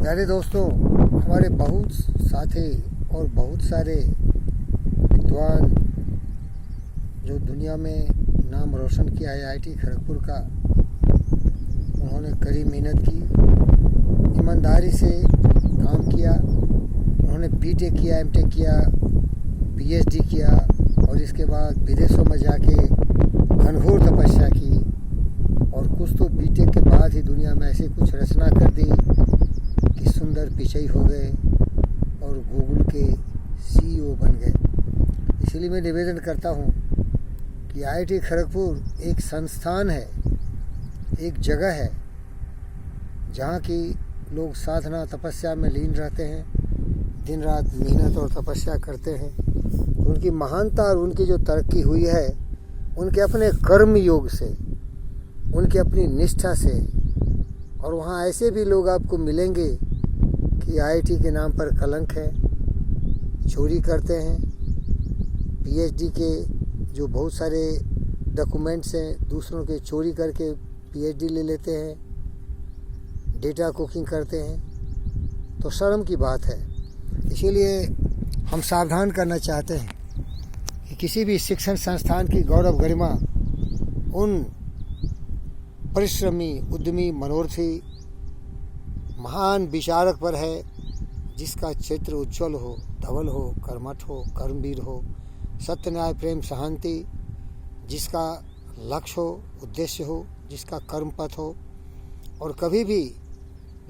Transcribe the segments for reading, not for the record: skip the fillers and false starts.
प्यारे दोस्तों, हमारे बहुत साथी और बहुत सारे विद्वान जो दुनिया में नाम रोशन किया है आईआईटी खड़गपुर का, उन्होंने कड़ी मेहनत की, ईमानदारी से काम किया। उन्होंने बीटेक किया, एमटेक किया, पीएचडी किया और इसके बाद विदेशों में जाके घनघोर तपस्या की। और कुछ तो बीटेक के बाद ही दुनिया में ऐसी कुछ रचना कर दी कि सुंदर पिचई हो गए और गूगल के सीईओ बन गए। इसलिए मैं निवेदन करता हूँ कि आईआईटी खड़गपुर एक संस्थान है, एक जगह है जहाँ की लोग साधना तपस्या में लीन रहते हैं, दिन रात मेहनत और तपस्या करते हैं। उनकी महानता और उनकी जो तरक्की हुई है उनके अपने कर्म योग से, उनकी अपनी निष्ठा से। और वहाँ ऐसे भी लोग आपको मिलेंगे कि आईआईटी के नाम पर कलंक है, चोरी करते हैं, पीएचडी के जो बहुत सारे डॉक्यूमेंट्स हैं दूसरों के चोरी करके पीएचडी ले लेते हैं, डेटा कुकिंग करते हैं। तो शर्म की बात है। इसीलिए हम सावधान करना चाहते हैं कि किसी भी शिक्षण संस्थान की गौरव गरिमा उन परिश्रमी, उद्यमी, मनोरथी, महान विचारक पर है जिसका चित्र उज्ज्वल हो, धवल हो, कर्मठ हो, कर्मवीर हो, सत्य, न्याय, प्रेम, शांति, जिसका लक्ष्य हो, उद्देश्य हो, जिसका कर्म पथ हो और कभी भी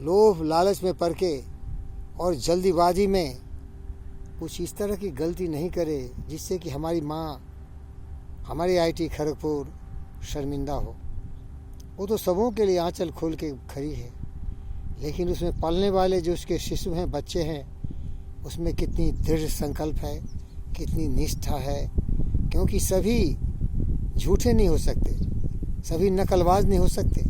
लोभ लालच में पड़ के और जल्दीबाजी में कुछ इस तरह की गलती नहीं करे जिससे कि हमारी माँ, हमारी आईआईटी खड़गपुर शर्मिंदा हो। वो तो सबों के लिए आंचल खोल के खड़ी है, लेकिन उसमें पलने वाले जो उसके शिशु हैं, बच्चे हैं, उसमें कितनी दृढ़ संकल्प है, कितनी निष्ठा है। क्योंकि सभी झूठे नहीं हो सकते, सभी नकलबाज नहीं हो सकते।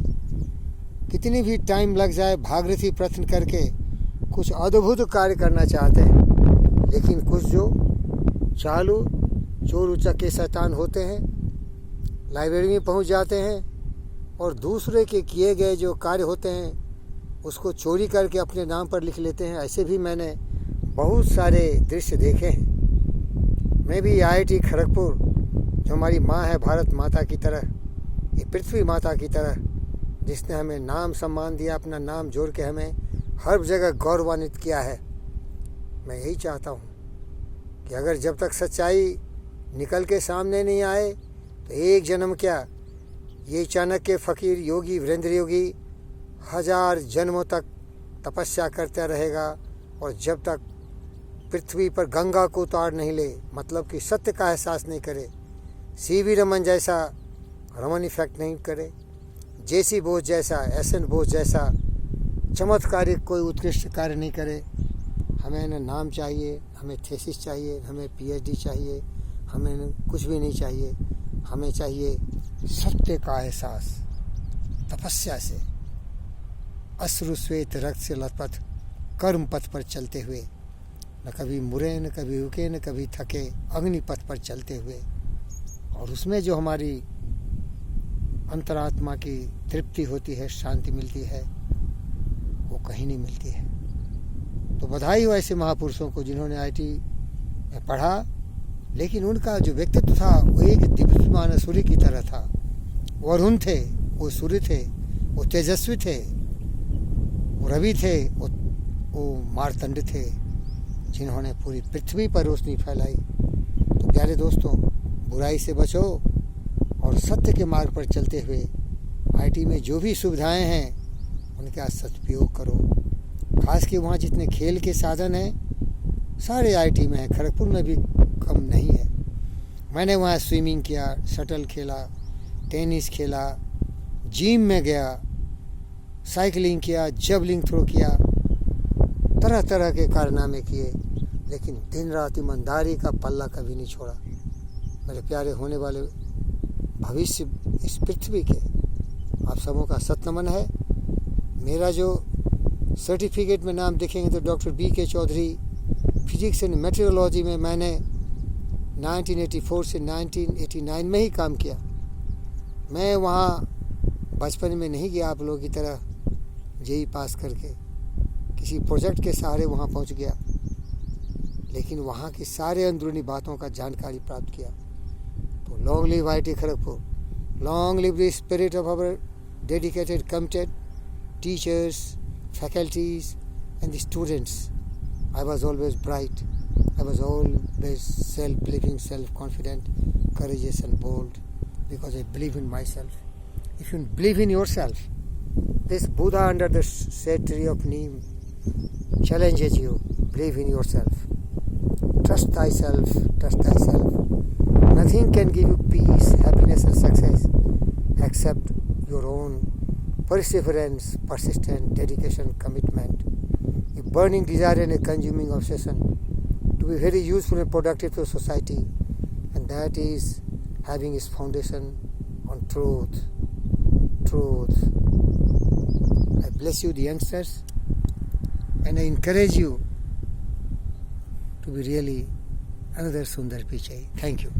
कितनी भी टाइम लग जाए भागीरथी प्रयत्न करके कुछ अद्भुत कार्य करना चाहते हैं, लेकिन कुछ जो चालू चोर उचक्के शैतान होते हैं, लाइब्रेरी में पहुंच जाते हैं और दूसरे के किए गए जो कार्य होते हैं उसको चोरी करके अपने नाम पर लिख लेते हैं। ऐसे भी मैंने बहुत सारे दृश्य देखे हैं। मैं भी आईआईटी खड़गपुर जो हमारी माँ है, भारत माता की तरह, ये पृथ्वी माता की तरह, जिसने हमें नाम सम्मान दिया, अपना नाम जोड़ के हमें हर जगह गौरवान्वित किया है। मैं यही चाहता हूँ कि अगर जब तक सच्चाई निकल के सामने नहीं आए तो एक जन्म क्या, ये चाणक्य फकीर योगी वीरेंद्र योगी 1000 जन्मों तक तपस्या करता रहेगा। और जब तक पृथ्वी पर गंगा को उतार नहीं ले, मतलब कि सत्य का एहसास नहीं करे, सीवी रमन जैसा रमन इफेक्ट नहीं करे, जेसी बोस जैसा, एसएन बोस जैसा चमत्कारिक कोई उत्कृष्ट कार्य नहीं करे, हमें न नाम चाहिए, हमें थीसिस चाहिए, हमें पीएचडी चाहिए, हमें कुछ भी नहीं चाहिए। हमें चाहिए सत्य का एहसास, तपस्या से, अश्रु श्वेत रक्त से लथपथ कर्म पथ पर चलते हुए, न कभी मुरे, न कभी रुके, न कभी थके, अग्नि पथ पर चलते हुए। और उसमें जो हमारी अंतरात्मा की तृप्ति होती है, शांति मिलती है, वो कहीं नहीं मिलती है। तो बधाई हो ऐसे महापुरुषों को जिन्होंने आईआईटी में पढ़ा, लेकिन उनका जो व्यक्तित्व था वो एक दीप्यमान सूर्य की तरह था। वो अरुण थे, वो सूर्य थे, वो तेजस्वी थे, वो रवि थे, वो मार्तंड थे, जिन्होंने पूरी पृथ्वी पर रोशनी फैलाई। तो प्यारे दोस्तों, बुराई से बचो और सत्य के मार्ग पर चलते हुए आईआईटी में जो भी सुविधाएं हैं उनका सदुपयोग करो। खास कि वहाँ जितने खेल के साधन हैं सारे आईआईटी में हैं, खड़गपुर में भी कम नहीं है। मैंने वहाँ स्विमिंग किया, शटल खेला, टेनिस खेला, जिम में गया, साइकिलिंग किया, जबलिंग थ्रो किया, तरह तरह के कारनामे किए, लेकिन दिन रात ईमानदारी का पल्ला कभी नहीं छोड़ा। मेरे प्यारे होने वाले भविष्य इस पृथ्वी के आप सबों का सत नमन है। मेरा जो सर्टिफिकेट में नाम देखेंगे तो doctor BK Chaudhary, physics and metrology में मैंने 1984 से 1989 में ही काम किया। मैं वहाँ बचपन में नहीं गया आप लोगों की तरह जेई पास करके, किसी प्रोजेक्ट के सहारे वहाँ पहुँच गया, लेकिन वहाँ की सारे अंदरूनी बातों का जानकारी प्राप्त किया। तो long live IIT Kharagpur, long live the spirit of our dedicated, committed teachers, faculties and the students. I was always bright. I was always self-believing, self-confident, courageous and bold because I believe in myself. If you believe in yourself, this Buddha under the shade tree of Neem challenges you. Believe in yourself. Trust thyself, trust thyself. Nothing can give you peace, happiness and success except your own perseverance, persistence, dedication, commitment, a burning desire and a consuming obsession to be very useful and productive to society, and that is having its foundation on truth. Truth. I bless you, the youngsters, and I encourage you to be really another Sundar Pichai. Thank you.